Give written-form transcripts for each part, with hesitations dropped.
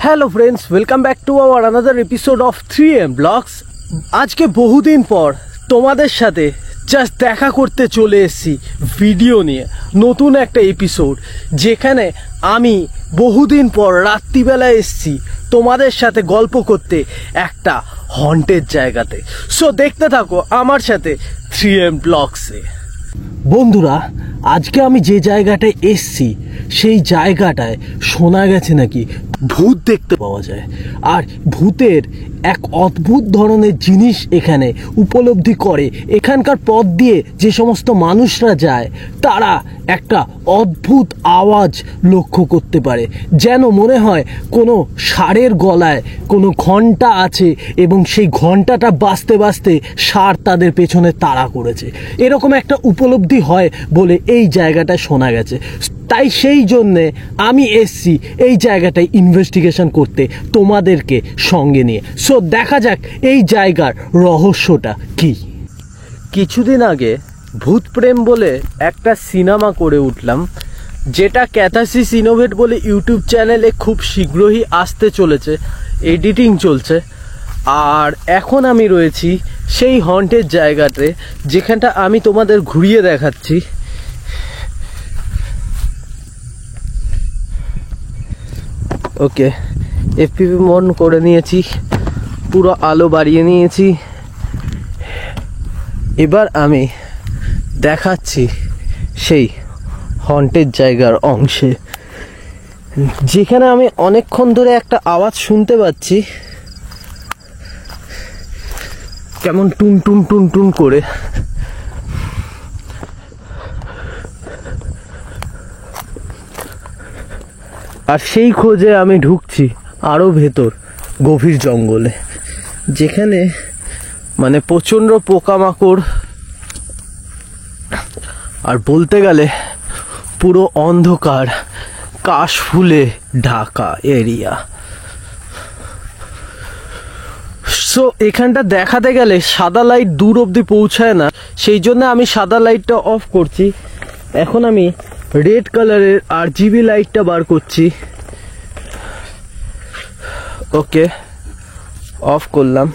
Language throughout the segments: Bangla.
Hello friends, welcome back to our another episode of 3M vlogs. আজকে বহুদিন পর তোমাদের সাথে জাস্ট দেখা করতে চলে এসেছি ভিডিও নিয়ে, নতুন একটা এপিসোড যেখানে আমি বহুদিন পর রাত্রিবেলা এসেছি তোমাদের সাথে গল্প করতে একটা হন্টেড জায়গাতে। সো দেখতে থাকো আমার সাথে 3M ব্লগসে। বন্ধুরা, আজকে আমি যে জায়গাটায় এসছি সেই জায়গাটায় শোনা গেছে নাকি ভূত দেখতে পাওয়া যায়, আর ভূতের এক অদ্ভুত ধরনের জিনিস এখানে উপলব্ধি করে। এখানকার পথ দিয়ে যে সমস্ত মানুষরা যায় তারা একটা অদ্ভুত আওয়াজ লক্ষ্য করতে পারে, যেন মনে হয় কোনো ষাঁড়ের গলায় কোনো ঘন্টা আছে এবং সেই ঘন্টাটা বাজতে বাজতে ষাঁড় তাদের পেছনে তাড়া করেছে। এরকম একটা উপলব্ধি হয় বলে এই জায়গাটায় শোনা গেছে। তাই সেই জন্যে আমি এসছি এই জায়গাটায় ইনভেস্টিগেশন করতে তোমাদেরকে সঙ্গে নিয়ে। সো দেখা যাক এই জায়গার রহস্যটা কি। কিছুদিন আগে ভূত প্রেম বলে একটা সিনেমা করে উঠলাম, যেটা ক্যাথাসিস ইনোভেট বলে ইউটিউব চ্যানেলে খুব শীঘ্রই আসতে চলেছে, এডিটিং চলছে। আর এখন আমি রয়েছি সেই হন্টের জায়গাতে, যেখানটা আমি তোমাদের ঘুরিয়ে দেখাচ্ছি। ওকে, এফপিপি মন করে নিয়েছি, পুরো আলো বাড়িয়ে নিয়েছি। এবার আমি দেখাচ্ছি সেই হন্টেড জায়গার অংশে, যেখানে আমি অনেকক্ষণ ধরে একটা আওয়াজ শুনতে পাচ্ছি, কেমন টুন টুন টুন টুন করে। আর সেই খোঁজে আমি ঢুকছি আরো ভেতর গভীর জঙ্গলে, যেখানে মানে প্রচন্ড পোকামাকড়, আর বলতে গেলে পুরো অন্ধকার কাশ ফুলে ঢাকা এরিয়া। সো এখানটা দেখাতে গেলে সাদা লাইট দূর অবধি পৌঁছায় না, সেই জন্য আমি সাদা লাইটটা অফ করছি। এখন আমি রেড কালারের RGB লাইটটা বার করছি। ওকে, অফ করলাম।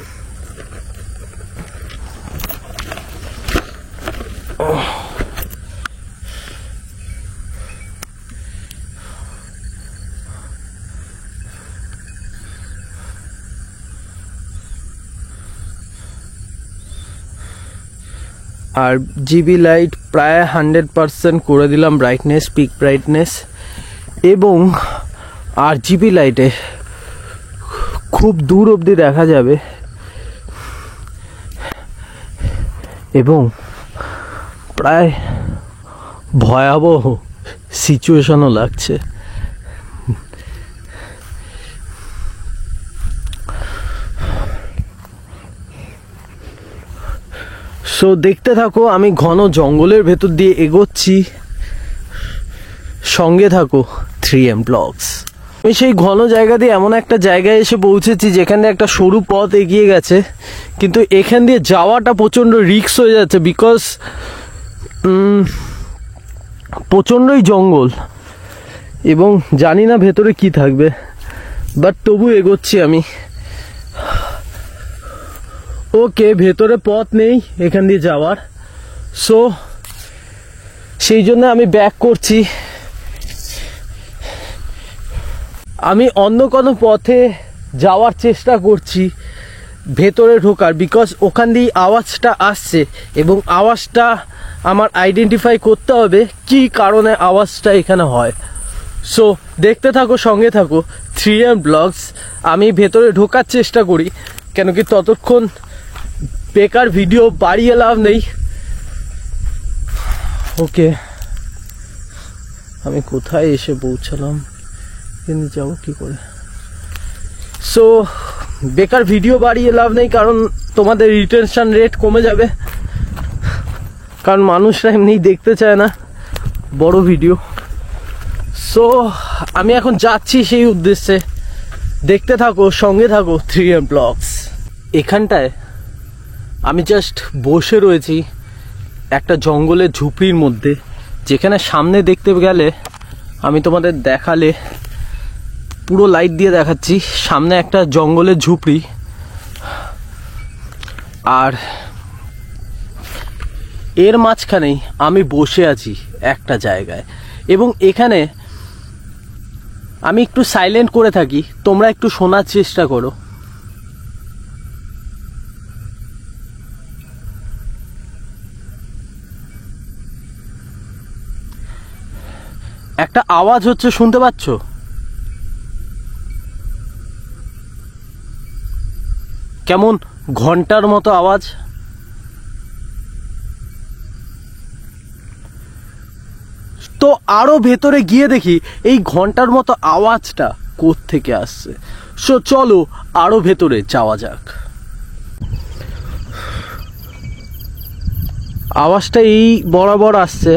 আর জিবি লাইট প্রায় 100% করে দিলাম ব্রাইটনেস, পিক ব্রাইটনেস। এবং RGB লাইটে খুব দূর অবধি দেখা যাবে এবং প্রায় ভয়াবহ সিচুয়েশনও লাগছে। সো দেখতে থাকো, আমি ঘন জঙ্গলের ভেতর দিয়ে এগোচ্ছি, সঙ্গে থাকো 3M ব্লগস। আমি সেই ঘন জায়গা দিয়ে এমন একটা জায়গায় এসে পৌঁছেছি যেখানে একটা সরু পথ এগিয়ে গেছে, কিন্তু এখান দিয়ে যাওয়াটা প্রচণ্ড রিস্ক হয়ে যাচ্ছে, বিকজ প্রচণ্ডই জঙ্গল এবং জানি না ভেতরে কি থাকবে, বাট তবু এগোচ্ছি আমি। ওকে, ভেতরে পথ নেই এখান দিয়ে যাওয়ার, সো সেই জন্য আমি ব্যাক করছি। আমি অন্য কোনো পথে যাওয়ার চেষ্টা করছি ভেতরে ঢোকার, বিকজ ওখান দিয়ে আওয়াজটা আসছে এবং আওয়াজটা আমার আইডেন্টিফাই করতে হবে কি কারণে আওয়াজটা এখানে হয়। সো দেখতে থাকো, সঙ্গে থাকো 3M ব্লগস। আমি ভেতরে ঢোকার চেষ্টা করি, কেন কি ততক্ষণ বেকার ভিডিও বাড়িয়ে লাভ নেই। ওকে, আমি কোথায় এসে পৌঁছালাম, কিন্তু যাবো কি করে? সো বেকার ভিডিও বাড়িয়ে লাভ নেই, কারণ তোমাদের রিটেনশন রেট কমে যাবে, কারণ মানুষরা এমনি দেখতে চায় না বড় ভিডিও। সো আমি এখন যাচ্ছি সেই উদ্দেশ্যে, দেখতে থাকো, সঙ্গে থাকো 3M ব্লগস। এখানটায় আমি জাস্ট বসে রয়েছি একটা জঙ্গলের ঝুপড়ির মধ্যে, যেখানে সামনে দেখতে গেলে আমি তোমাদের দেখালে পুরো লাইট দিয়ে দেখাচ্ছি। সামনে একটা জঙ্গলের ঝুপড়ি, আর এর মাঝখানেই আমি বসে আছি একটা জায়গায়, এবং এখানে আমি একটু সাইলেন্ট করে থাকি, তোমরা একটু শোনার চেষ্টা করো। একটা আওয়াজ হচ্ছে, শুনতে পাচ্ছ? কেমন ঘন্টার মতো আওয়াজ। তো আরো ভেতরে গিয়ে দেখি এই ঘন্টার মতো আওয়াজটা কোত্থেকে আসছে। সো চলো আরো ভেতরে যাওয়া যাক। আওয়াজটা এই বরাবর আসছে,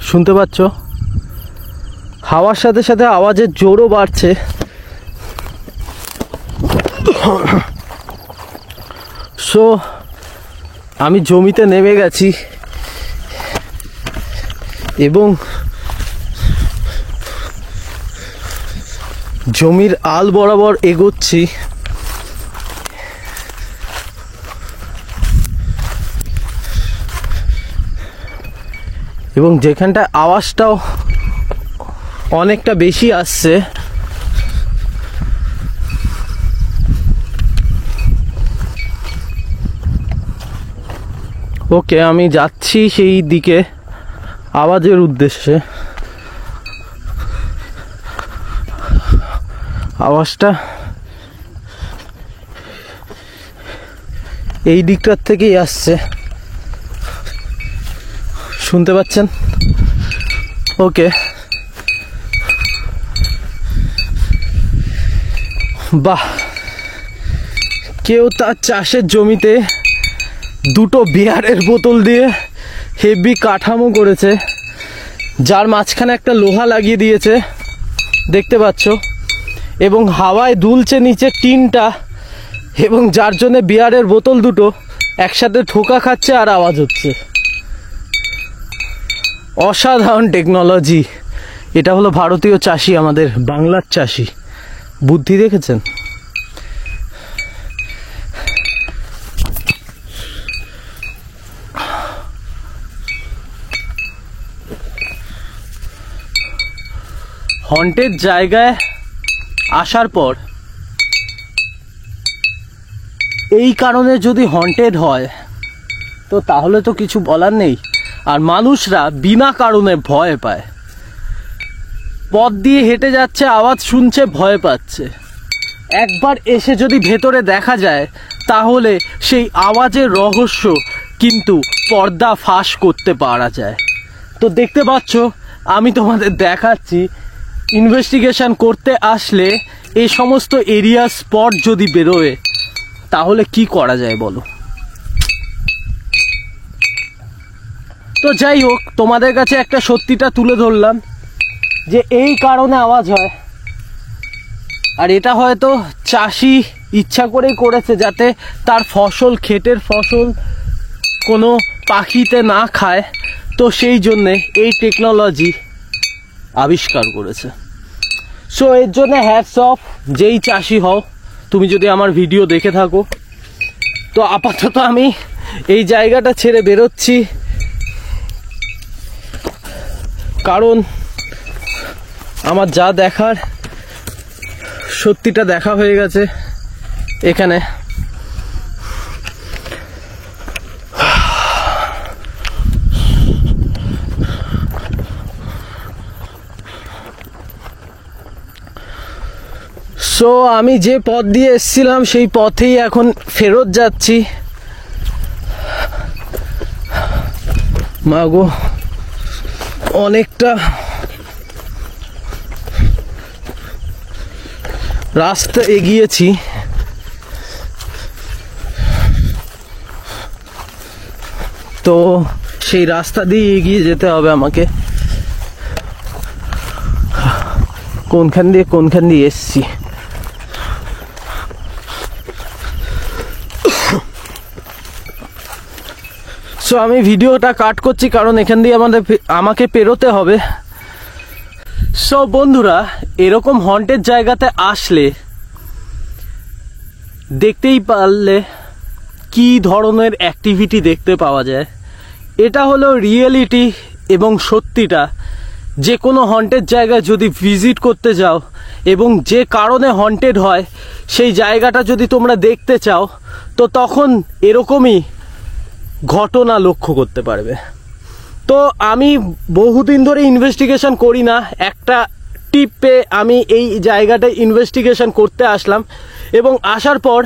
শুনতে পাচ্ছ? হাওয়ার সাথে সাথে আওয়াজের জোরও বাড়ছে। সো আমি জমিতে নেমে গেছি এবং জমির আল বরাবর এগোচ্ছি। এবং যেখানটা আওয়াজটাও অনেকটা বেশি আসছে, ওকে আমি যাচ্ছি সেই দিকে আওয়াজের উদ্দেশ্যে। আওয়াজটা এই দিকটার থেকেই আসছে, শুনতে পাচ্ছেন? ওকে, বাহ, কেউ তার চাষের জমিতে দুটো বিয়ারের বোতল দিয়ে হেভি কাঠামো করেছে, যার মাঝখানে একটা লোহা লাগিয়ে দিয়েছে, দেখতে পাচ্ছ, এবং হাওয়ায় দুলছে নিচে টিনটা, এবং যার জন্য বিয়ারের বোতল দুটো একসাথে ঠোকা খাচ্ছে আর আওয়াজ হচ্ছে। অসাধারণ টেকনোলজি। এটা হলো ভারতীয় চাষি, আমাদের বাংলার চাষি। বুদ্ধি দেখেছেন? হন্টেড জায়গায় আসার পর এই কারণে যদি হন্টেড হয় তো তাহলে তো কিছু বলার নেই। আর মানুষরা বিনা কারণে ভয় পায়, পথ দিয়ে হেঁটে যাচ্ছে, আওয়াজ শুনছে, ভয় পাচ্ছে। একবার এসে যদি ভেতরে দেখা যায় তাহলে সেই আওয়াজের রহস্য কিন্তু পর্দা ফাঁস করতে পারা যায়। তো দেখতে পাচ্ছ, আমি তোমাদের দেখাচ্ছি, ইনভেস্টিগেশন করতে আসলে এই সমস্ত এরিয়া স্পট যদি বেরোয় তাহলে কি করা যায় বলো। তো যাই হোক, তোমাদের কাছে একটা সত্যিটা তুলে ধরলাম যে এই কারণে আওয়াজ হয়। আর এটা হয়তো চাষি ইচ্ছা করেই করেছে যাতে তার ফসল, ক্ষেতের ফসল কোনো পাখিতে না খায়, তো সেই জন্যে এই টেকনোলজি আবিষ্কার করেছে। সো এর জন্য হ্যাটস অফ, যেই চাষি হও তুমি, যদি আমার ভিডিও দেখে থাকো। তো আপাতত আমি এই জায়গাটা ছেড়ে বেরোচ্ছি, কারণ আমার যা দেখার সত্যিটা দেখা হয়ে গেছে এখানে। সো আমি যে পথ দিয়ে এসেছিলাম সেই পথেই এখন ফেরত যাচ্ছি। মাগো, অনেকটা রাস্তা এগিয়েছি, তো সেই রাস্তা দিয়ে এগিয়ে যেতে হবে আমাকে। কোনখান দিয়ে এসছি। সো আমি ভিডিওটা কাট করছি, কারণ এখান দিয়ে আমাকে পেরোতে হবে। সো বন্ধুরা, এরকম হন্টেড জায়গাতে আসলে দেখতেই পারলে কি ধরনের অ্যাক্টিভিটি দেখতে পাওয়া যায়। এটা হলো রিয়েলিটি এবং সত্যিটা। যে কোনো হন্টেড জায়গায় যদি ভিজিট করতে যাও এবং যে কারণে হন্টেড হয় সেই জায়গাটা যদি তোমরা দেখতে চাও, তো তখন এরকমই ঘটনা লক্ষ্য করতে পারবে। তো আমি বহুদিন ধরে ইনভেস্টিগেশন করি না, একটা টিপ পেয়ে আমি এই জায়গাটায় ইনভেস্টিগেশন করতে আসলাম এবং আসার পর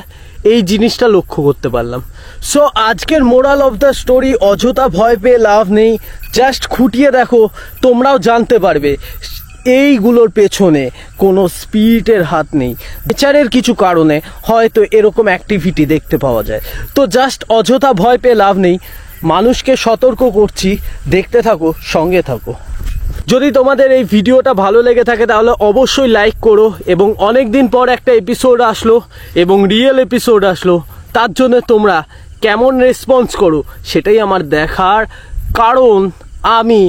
এই জিনিসটা লক্ষ্য করতে পারলাম। সো আজকের মোরাল অফ দ্য স্টোরি, অযথা ভয় পেয়ে লাভ নেই, জাস্ট খুঁটিয়ে দেখো, তোমরাও জানতে পারবে এইগুলোর পেছনে কোনো স্পিরিটের হাত নেই। নেচারের কিছু কারণে হয়তো এরকম অ্যাক্টিভিটি দেখতে পাওয়া যায়। তো জাস্ট অযথা ভয় পেয়ে লাভ নেই, মানুষকে সতর্ক করছি, দেখতে থাকো, সঙ্গে থাকো। যদি তোমাদের এই ভিডিওটা ভালো লেগে থাকে তাহলে অবশ্যই লাইক করো। এবং অনেক দিন পর একটা এপিসোড আসলো এবং রিয়েল এপিসোড আসলো, তার জন্য তোমরা কেমন রেসপন্স করো সেটাই আমার দেখার, কারণ আমি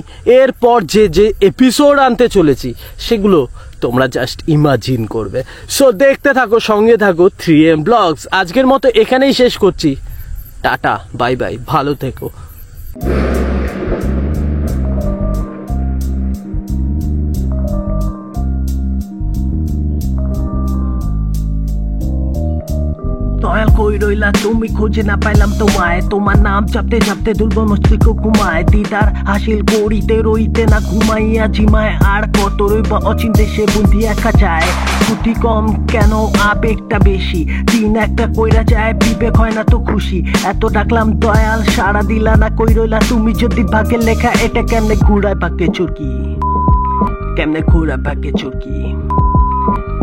এরপর যে যে এপিসোড আনতে চলেছি সেগুলো তোমরা জাস্ট ইমাজিন করবে। সো দেখতে থাকো, সঙ্গে থাকো 3M ব্লগস। আজকের মতো এখানেই শেষ করছি। টাটা, বাই বাই, ভালো থেকো। দয়াল কই রইলা তুমি, খুঁজে না পাইলাম তোমায়, তোমার নাম চাপতে চাপতে দুর্বল মস্তিষ্ক ঘুমায়, দিদার হাসিল করিতে রইতে না ঘুমাইয়া জিমায়, আর কত রইবা অচিন্তে সে বুদ্ধি একা চায়, ছুটি কম কেন আবেগটা বেশি, দিন একটা কইরা যায় বিবেক হয় না তো খুশি, এত ডাকলাম দয়াল সাড়া দিলা না, কই রইলা তুমি যদি ভাগ্যের লেখা, এটা কেমনে ঘুরায় পাকে চুরকি, কেমনে ঘুরায় পাকে চুরকি,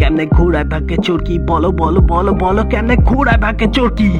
কেমনে ঘুরায় পাকে চুরকি, বলো বলো বলো বলো, কেমনে ঘুরায় পাকে চুরকি।